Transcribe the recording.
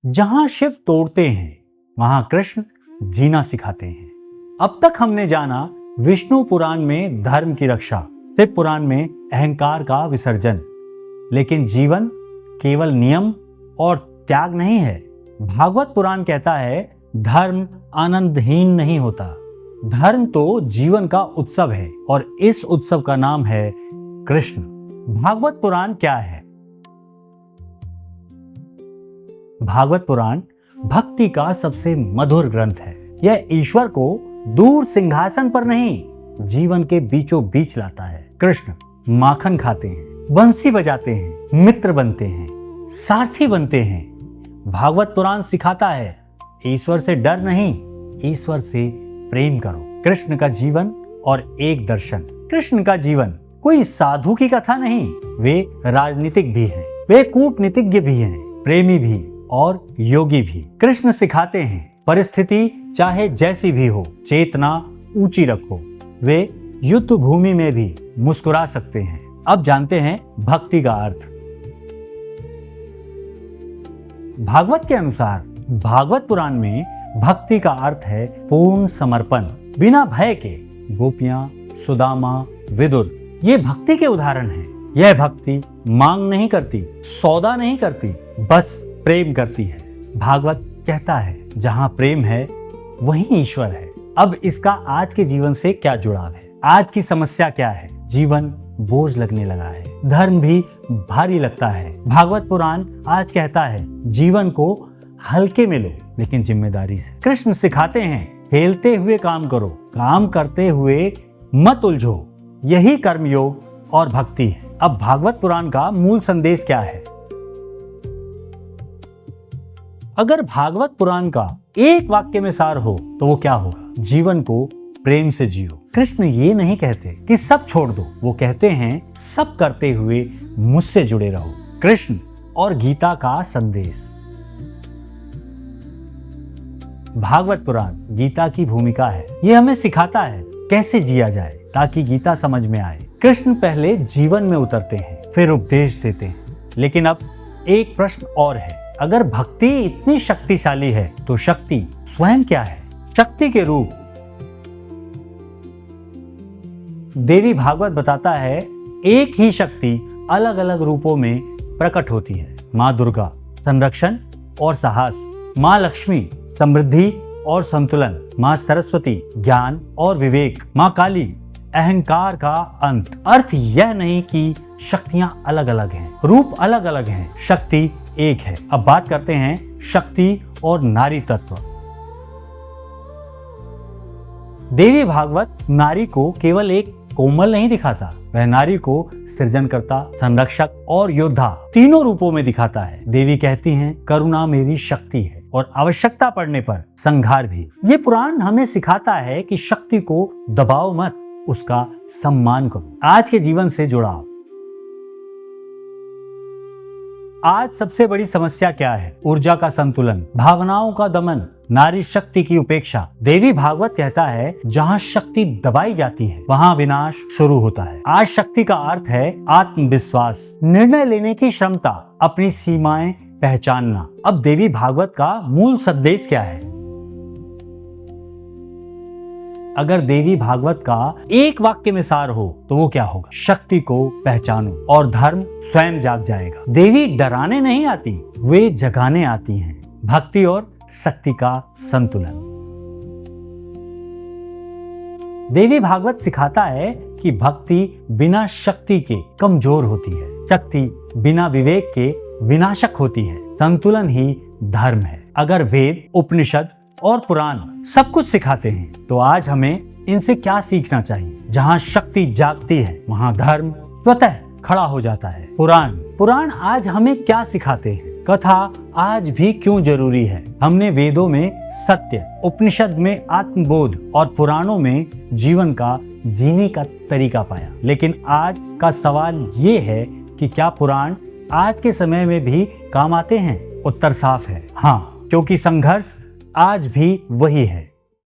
जहां शिव तोड़ते हैं वहां कृष्ण जीना सिखाते हैं। अब तक हमने जाना विष्णु पुराण में धर्म की रक्षा, शिव पुराण में अहंकार का विसर्जन। लेकिन जीवन केवल नियम और त्याग नहीं है। भागवत पुराण कहता है धर्म आनंदहीन नहीं होता। धर्म तो जीवन का उत्सव है और इस उत्सव का नाम है कृष्ण। भागवत पुराण क्या है? भागवत पुराण भक्ति का सबसे मधुर ग्रंथ है। यह ईश्वर को दूर सिंहासन पर नहीं, जीवन के बीचों बीच लाता है। कृष्ण माखन खाते हैं, बंसी बजाते हैं, मित्र बनते हैं, सारथी बनते हैं। भागवत पुराण सिखाता है ईश्वर से डर नहीं, ईश्वर से प्रेम करो। कृष्ण का जीवन और एक दर्शन। कृष्ण का जीवन कोई साधु की कथा नहीं, वे राजनीतिक भी हैं, वे कूटनीतिज्ञ भी हैं, प्रेमी भी और योगी भी। कृष्ण सिखाते हैं परिस्थिति चाहे जैसी भी हो, चेतना ऊंची रखो। वे युद्ध भूमि में भी मुस्कुरा सकते हैं। अब जानते हैं भक्ति का अर्थ। भागवत के अनुसार भागवत पुराण में भक्ति का अर्थ है पूर्ण समर्पण, बिना भय के। गोपियां, सुदामा, विदुर ये भक्ति के उदाहरण हैं। यह भक्ति मांग नहीं करती, सौदा नहीं करती, बस प्रेम करती है। भागवत कहता है जहां प्रेम है वहीं ईश्वर है। अब इसका आज के जीवन से क्या जुड़ाव है? आज की समस्या क्या है? जीवन बोझ लगने लगा है, धर्म भी भारी लगता है। भागवत पुराण आज कहता है जीवन को हल्के में लो, लेकिन जिम्मेदारी से। कृष्ण सिखाते हैं खेलते हुए काम करो, काम करते हुए मत उलझो। यही कर्मयोग और भक्ति है। अब भागवत पुराण का मूल संदेश क्या है? अगर भागवत पुराण का एक वाक्य में सार हो तो वो क्या होगा? जीवन को प्रेम से जियो। कृष्ण ये नहीं कहते कि सब छोड़ दो, वो कहते हैं सब करते हुए मुझसे जुड़े रहो। कृष्ण और गीता का संदेश। भागवत पुराण गीता की भूमिका है। ये हमें सिखाता है कैसे जिया जाए ताकि गीता समझ में आए। कृष्ण पहले जीवन में उतरते हैं, फिर उपदेश देते हैं। लेकिन अब एक प्रश्न और है, अगर भक्ति इतनी शक्तिशाली है तो शक्ति स्वयं क्या है? शक्ति के रूप देवी भागवत बताता है एक ही शक्ति अलग अलग रूपों में प्रकट होती है। माँ दुर्गा संरक्षण और साहस, माँ लक्ष्मी समृद्धि और संतुलन, माँ सरस्वती ज्ञान और विवेक, माँ काली अहंकार का अंत। अर्थ यह नहीं कि शक्तियां अलग अलग हैं, रूप अलग अलग हैं, शक्ति एक है। अब बात करते हैं शक्ति और नारी तत्व। देवी भागवत नारी को केवल एक कोमल नहीं दिखाता, वह नारी को सृजनकर्ता, संरक्षक और योद्धा तीनों रूपों में दिखाता है। देवी कहती हैं करुणा मेरी शक्ति है और आवश्यकता पड़ने पर संहार भी। ये पुराण हमें सिखाता है कि शक्ति को दबाओ मत, उसका सम्मान करो। आज के जीवन से जुड़ाव। आज सबसे बड़ी समस्या क्या है? ऊर्जा का संतुलन, भावनाओं का दमन, नारी शक्ति की उपेक्षा। देवी भागवत कहता है जहां शक्ति दबाई जाती है वहां विनाश शुरू होता है। आज शक्ति का अर्थ है आत्मविश्वास, निर्णय लेने की क्षमता, अपनी सीमाएं पहचानना। अब देवी भागवत का मूल संदेश क्या है? अगर देवी भागवत का एक वाक्य में सार हो तो वो क्या होगा? शक्ति को पहचानो और धर्म स्वयं जाग जाएगा। देवी डराने नहीं आती, वे जगाने आती हैं। भक्ति और शक्ति का संतुलन। देवी भागवत सिखाता है कि भक्ति बिना शक्ति के कमजोर होती है, शक्ति बिना विवेक के विनाशक होती है। संतुलन ही धर्म है। अगर वेद, उपनिषद और पुराण सब कुछ सिखाते हैं तो आज हमें इनसे क्या सीखना चाहिए? जहां शक्ति जागती है वहां धर्म स्वतः खड़ा हो जाता है। पुराण आज हमें क्या सिखाते हैं? कथा आज भी क्यों जरूरी है? हमने वेदों में सत्य, उपनिषद में आत्मबोध और पुराणों में जीवन का जीने का तरीका पाया। लेकिन आज का सवाल ये है कि क्या पुराण आज के समय में भी काम आते हैं? उत्तर साफ है हाँ, क्योंकि संघर्ष आज भी वही है।